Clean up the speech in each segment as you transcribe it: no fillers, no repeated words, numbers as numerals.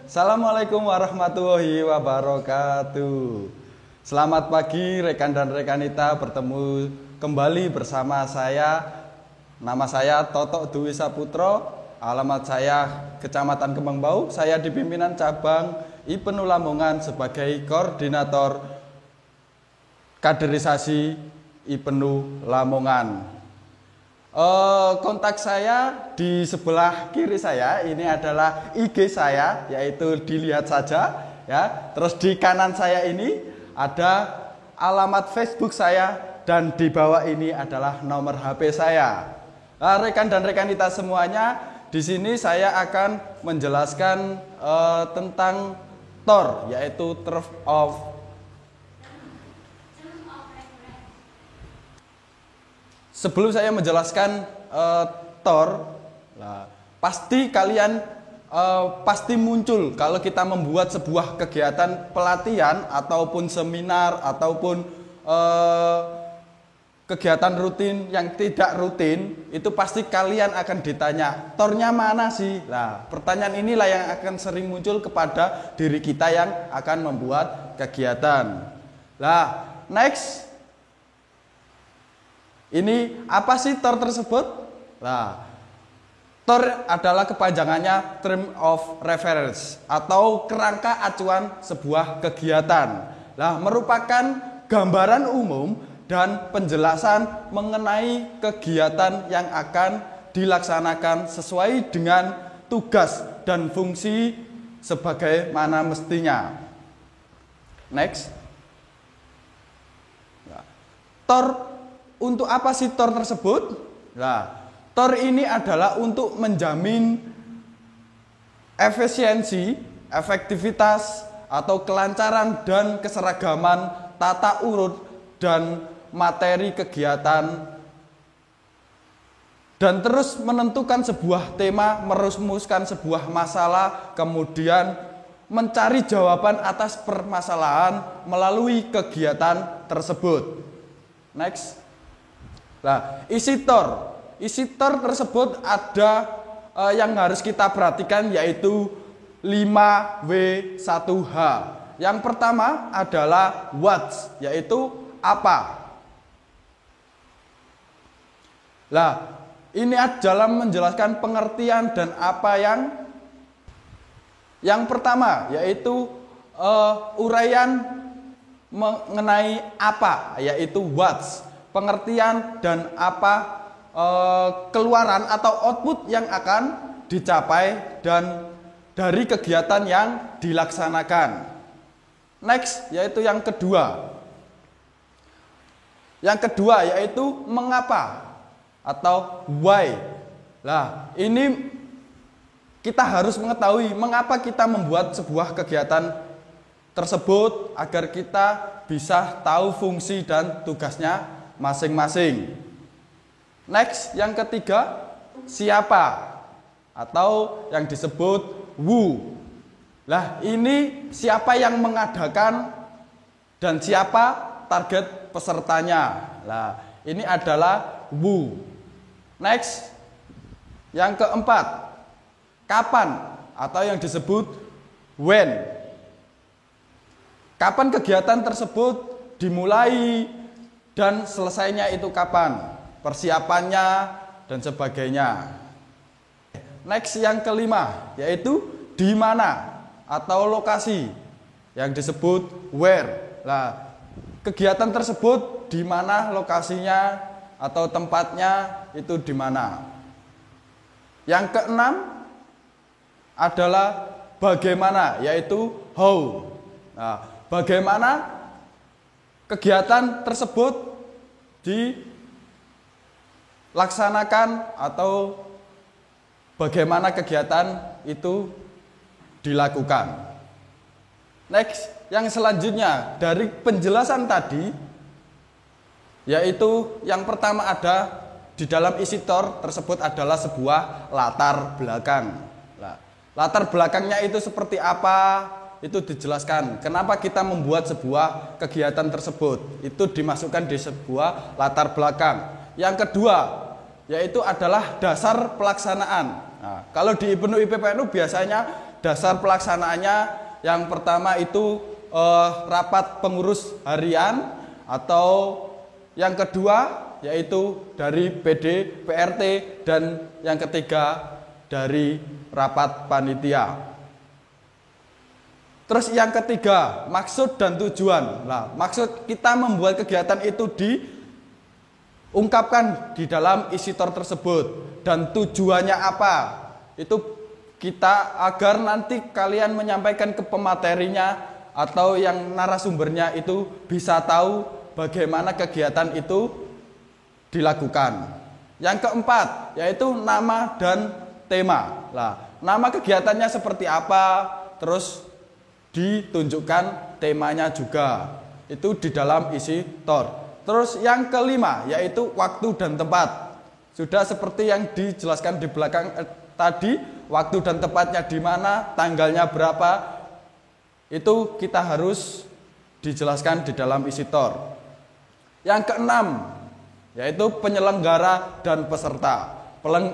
Assalamualaikum warahmatullahi wabarakatuh. Selamat pagi rekan dan rekanita, bertemu kembali bersama saya. Nama saya Totok Dwi Saputro, alamat saya Kecamatan Kembang Bau. Saya di pimpinan cabang IPENU Lamongan sebagai koordinator kaderisasi IPENU Lamongan. Kontak saya di sebelah kiri saya, ini adalah IG saya, yaitu dilihat saja ya. Terus di kanan saya ini ada alamat Facebook saya, dan di bawah ini adalah nomor HP saya. Nah, rekan dan rekanita semuanya, di sini saya akan menjelaskan tentang TOR, yaitu Term of Sebelum saya menjelaskan TOR, pasti kalian pasti muncul kalau kita membuat sebuah kegiatan pelatihan ataupun seminar ataupun kegiatan rutin yang tidak rutin, itu pasti kalian akan ditanya, TOR-nya mana sih? Nah, pertanyaan inilah yang akan sering muncul kepada diri kita yang akan membuat kegiatan. Nah, next. Ini apa sih TOR tersebut? Nah, TOR adalah kepanjangannya Term of Reference atau kerangka acuan sebuah kegiatan. Nah, merupakan gambaran umum dan penjelasan mengenai kegiatan yang akan dilaksanakan sesuai dengan tugas dan fungsi sebagaimana mestinya. Next. Nah, TOR, untuk apa sih TOR tersebut? Nah, TOR ini adalah untuk menjamin efisiensi, efektivitas, atau kelancaran dan keseragaman tata urut dan materi kegiatan, dan terus menentukan sebuah tema, merumuskan sebuah masalah, kemudian mencari jawaban atas permasalahan melalui kegiatan tersebut. Next. Nah, isi TOR tersebut ada yang harus kita perhatikan, yaitu 5W1H. Yang pertama adalah what, yaitu apa. Nah, ini dalam menjelaskan pengertian dan apa yang pertama, yaitu uraian mengenai apa, yaitu what. Pengertian dan apa keluaran atau output yang akan dicapai dan dari kegiatan yang dilaksanakan. Next, yaitu yang kedua. Yang kedua yaitu mengapa atau why. Nah, ini kita harus mengetahui mengapa kita membuat sebuah kegiatan tersebut agar kita bisa tahu fungsi dan tugasnya masing-masing. Next, yang ketiga, siapa atau yang disebut who. Nah, ini siapa yang mengadakan dan siapa target pesertanya. Nah, ini adalah who. Next, yang keempat, kapan atau yang disebut when. Kapan kegiatan tersebut dimulai dan selesainya itu kapan, persiapannya dan sebagainya. Next, yang kelima, yaitu di mana atau lokasi, yang disebut where. Nah, kegiatan tersebut di mana lokasinya atau tempatnya itu di mana. Yang keenam adalah bagaimana, yaitu how. Nah, bagaimana kegiatan tersebut dilaksanakan atau bagaimana kegiatan itu dilakukan. Next, yang selanjutnya dari penjelasan tadi, yaitu yang pertama ada di dalam isi TOR tersebut adalah sebuah latar belakang. Nah, latar belakangnya itu seperti apa? Itu dijelaskan kenapa kita membuat sebuah kegiatan tersebut, itu dimasukkan di sebuah latar belakang. Yang kedua yaitu adalah dasar pelaksanaan. Nah, kalau di IPENU IPPNU biasanya dasar pelaksanaannya yang pertama itu rapat pengurus harian, atau yang kedua yaitu dari PD, PRT, dan yang ketiga dari rapat panitia. Terus yang ketiga, maksud dan tujuan. Nah, maksud kita membuat kegiatan itu diungkapkan di dalam isi tor tersebut. Dan tujuannya apa? Itu kita agar nanti kalian menyampaikan ke pematerinya atau yang narasumbernya itu bisa tahu bagaimana kegiatan itu dilakukan. Yang keempat, yaitu nama dan tema. Nah, nama kegiatannya seperti apa, terus ditunjukkan temanya juga. Itu di dalam isi tor. Terus yang kelima, yaitu waktu dan tempat. Sudah seperti yang dijelaskan di belakang tadi, waktu dan tempatnya di mana, tanggalnya berapa, itu kita harus dijelaskan di dalam isi tor. Yang keenam, yaitu penyelenggara dan peserta.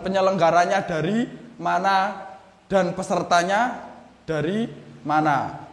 Penyelenggaranya dari mana dan pesertanya dari mana.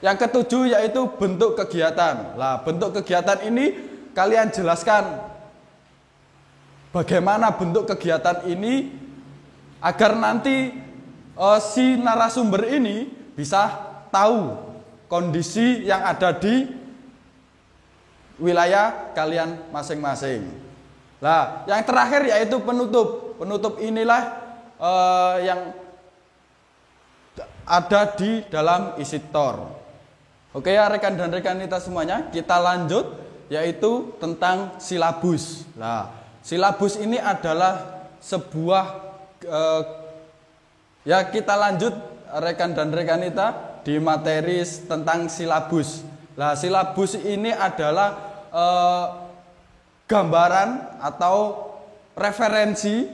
Yang ketujuh yaitu bentuk kegiatan. Nah, bentuk kegiatan ini kalian jelaskan bagaimana bentuk kegiatan ini agar nanti si narasumber ini bisa tahu kondisi yang ada di wilayah kalian masing-masing. Nah, yang terakhir yaitu penutup. Penutup inilah yang ada di dalam isi tor. Oke ya rekan dan rekanita semuanya, kita lanjut yaitu tentang silabus. Nah, silabus ini adalah sebuah ya kita lanjut rekan dan rekanita di materi tentang silabus. Nah, silabus ini adalah gambaran atau referensi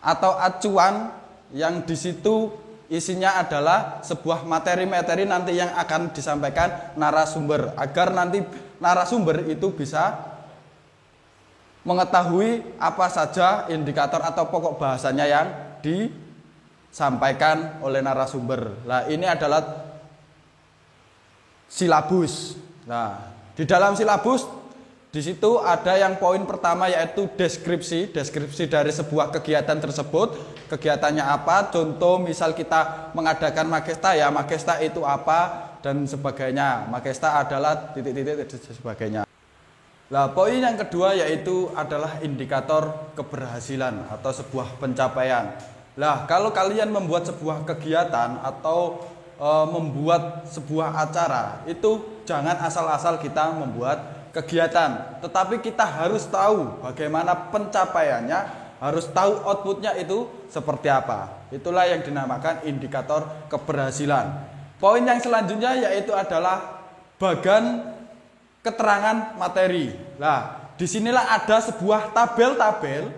atau acuan yang di situ isinya adalah sebuah materi-materi nanti yang akan disampaikan narasumber, agar nanti narasumber itu bisa mengetahui apa saja indikator atau pokok bahasanya yang disampaikan oleh narasumber. Nah, ini adalah silabus. Nah, di dalam silabus di situ ada yang poin pertama yaitu deskripsi dari sebuah kegiatan tersebut. Kegiatannya apa? Contoh misal kita mengadakan Magesta, ya Magesta itu apa dan sebagainya. Magesta adalah titik-titik dan sebagainya. Nah, poin yang kedua yaitu adalah indikator keberhasilan atau sebuah pencapaian. Nah, kalau kalian membuat sebuah kegiatan atau membuat sebuah acara, itu jangan asal-asal kita membuat kegiatan, tetapi kita harus tahu bagaimana pencapaiannya, harus tahu outputnya itu seperti apa. Itulah yang dinamakan indikator keberhasilan. Poin yang selanjutnya yaitu adalah bagan keterangan materi. Nah, disinilah ada sebuah tabel-tabel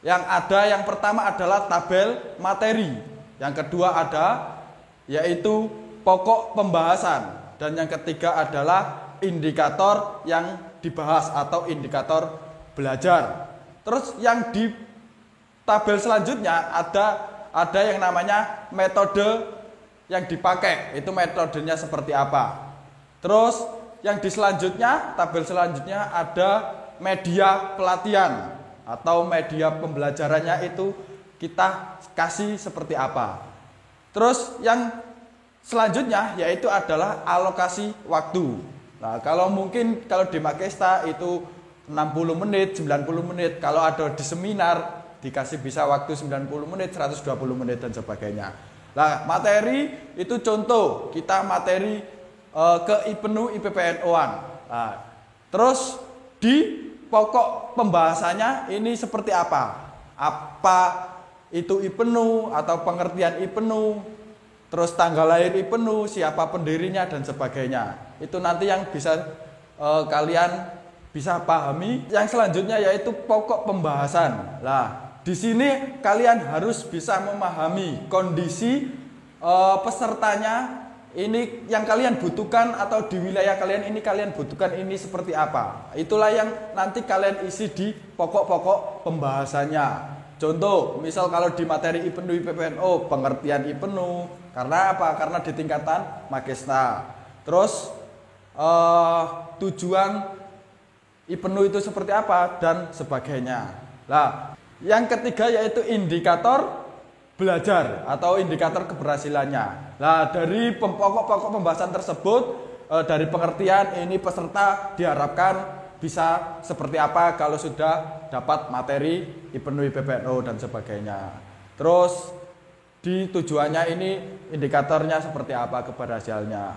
yang ada. Yang pertama adalah tabel materi, yang kedua ada yaitu pokok pembahasan, dan yang ketiga adalah indikator yang dibahas atau indikator belajar. Terus yang di tabel selanjutnya ada yang namanya metode yang dipakai, itu metodenya seperti apa. Terus yang di selanjutnya, tabel selanjutnya ada media pelatihan atau media pembelajarannya itu kita kasih seperti apa. Terus yang selanjutnya yaitu adalah alokasi waktu. Nah, kalau di Magesta itu 60 menit, 90 menit. Kalau ada di seminar dikasih bisa waktu 90 menit, 120 menit dan sebagainya. Nah, materi itu contoh kita materi ke IPNU IPPNU-an. Nah, terus di pokok pembahasannya ini seperti apa? Apa itu IPNU atau pengertian IPNU? Terus tanggal lahir IPNU, siapa pendirinya dan sebagainya. Itu nanti yang bisa kalian bisa pahami. Yang selanjutnya yaitu pokok pembahasan. Nah, di sini kalian harus bisa memahami kondisi pesertanya ini yang kalian butuhkan atau di wilayah kalian ini kalian butuhkan ini seperti apa. Itulah yang nanti kalian isi di pokok-pokok pembahasannya. Contoh, misal kalau di materi IPENU IPPNU, pengertian IPENU, karena apa? Karena di tingkatan magista. Terus tujuan IPENU itu seperti apa dan sebagainya. Nah, yang ketiga yaitu indikator belajar atau indikator keberhasilannya. Nah, dari pokok-pokok pembahasan tersebut, dari pengertian ini peserta diharapkan bisa seperti apa kalau sudah dapat materi IPENU IPPNU dan sebagainya. Terus di tujuannya ini indikatornya seperti apa keberhasilannya.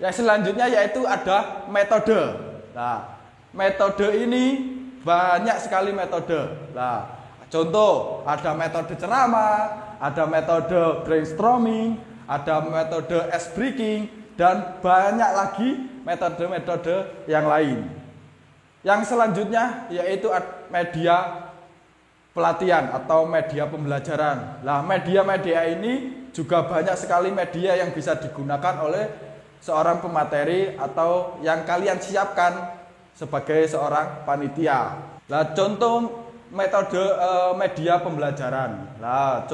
Yang selanjutnya yaitu ada metode. Nah, metode ini banyak sekali metode. Nah, contoh ada metode ceramah, ada metode brainstorming, ada metode ice breaking, dan banyak lagi metode-metode yang lain. Yang selanjutnya yaitu media pelatihan atau media pembelajaran. Nah, media-media ini juga banyak sekali media yang bisa digunakan oleh seorang pemateri atau yang kalian siapkan sebagai seorang panitia. Nah, contoh metode media pembelajaran. Nah,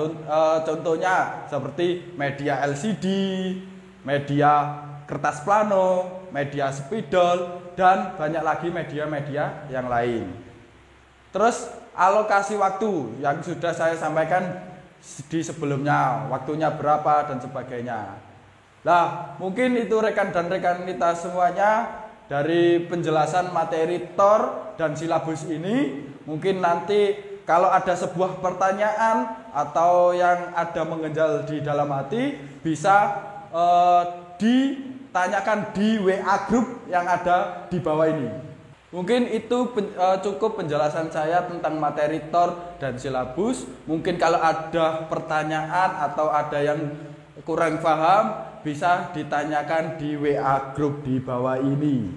contohnya seperti media LCD, media kertas plano, media spidol, dan banyak lagi media-media yang lain. Terus alokasi waktu yang sudah saya sampaikan di sebelumnya, waktunya berapa dan sebagainya. Nah, mungkin itu rekan dan rekan kita semuanya dari penjelasan materi TOR dan silabus ini. Mungkin nanti kalau ada sebuah pertanyaan atau yang ada mengganjal di dalam hati bisa ditanyakan di WA group yang ada di bawah ini. Mungkin itu cukup penjelasan saya tentang materi TOR dan silabus. Mungkin kalau ada pertanyaan atau ada yang kurang paham bisa ditanyakan di WA group di bawah ini.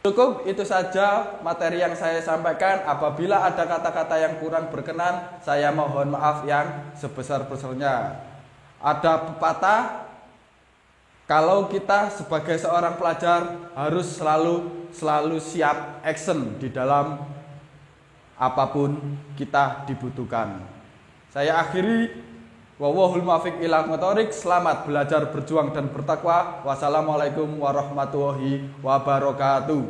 Cukup itu saja materi yang saya sampaikan. Apabila ada kata-kata yang kurang berkenan, saya mohon maaf yang sebesar-besarnya. Ada pepatah, kalau kita sebagai seorang pelajar harus selalu siap action di dalam apapun kita dibutuhkan. Saya akhiri. Wallahul muwaffiq ila aqwamit thoriq. Selamat belajar, berjuang dan bertakwa. Wassalamualaikum warahmatullahi wabarakatuh.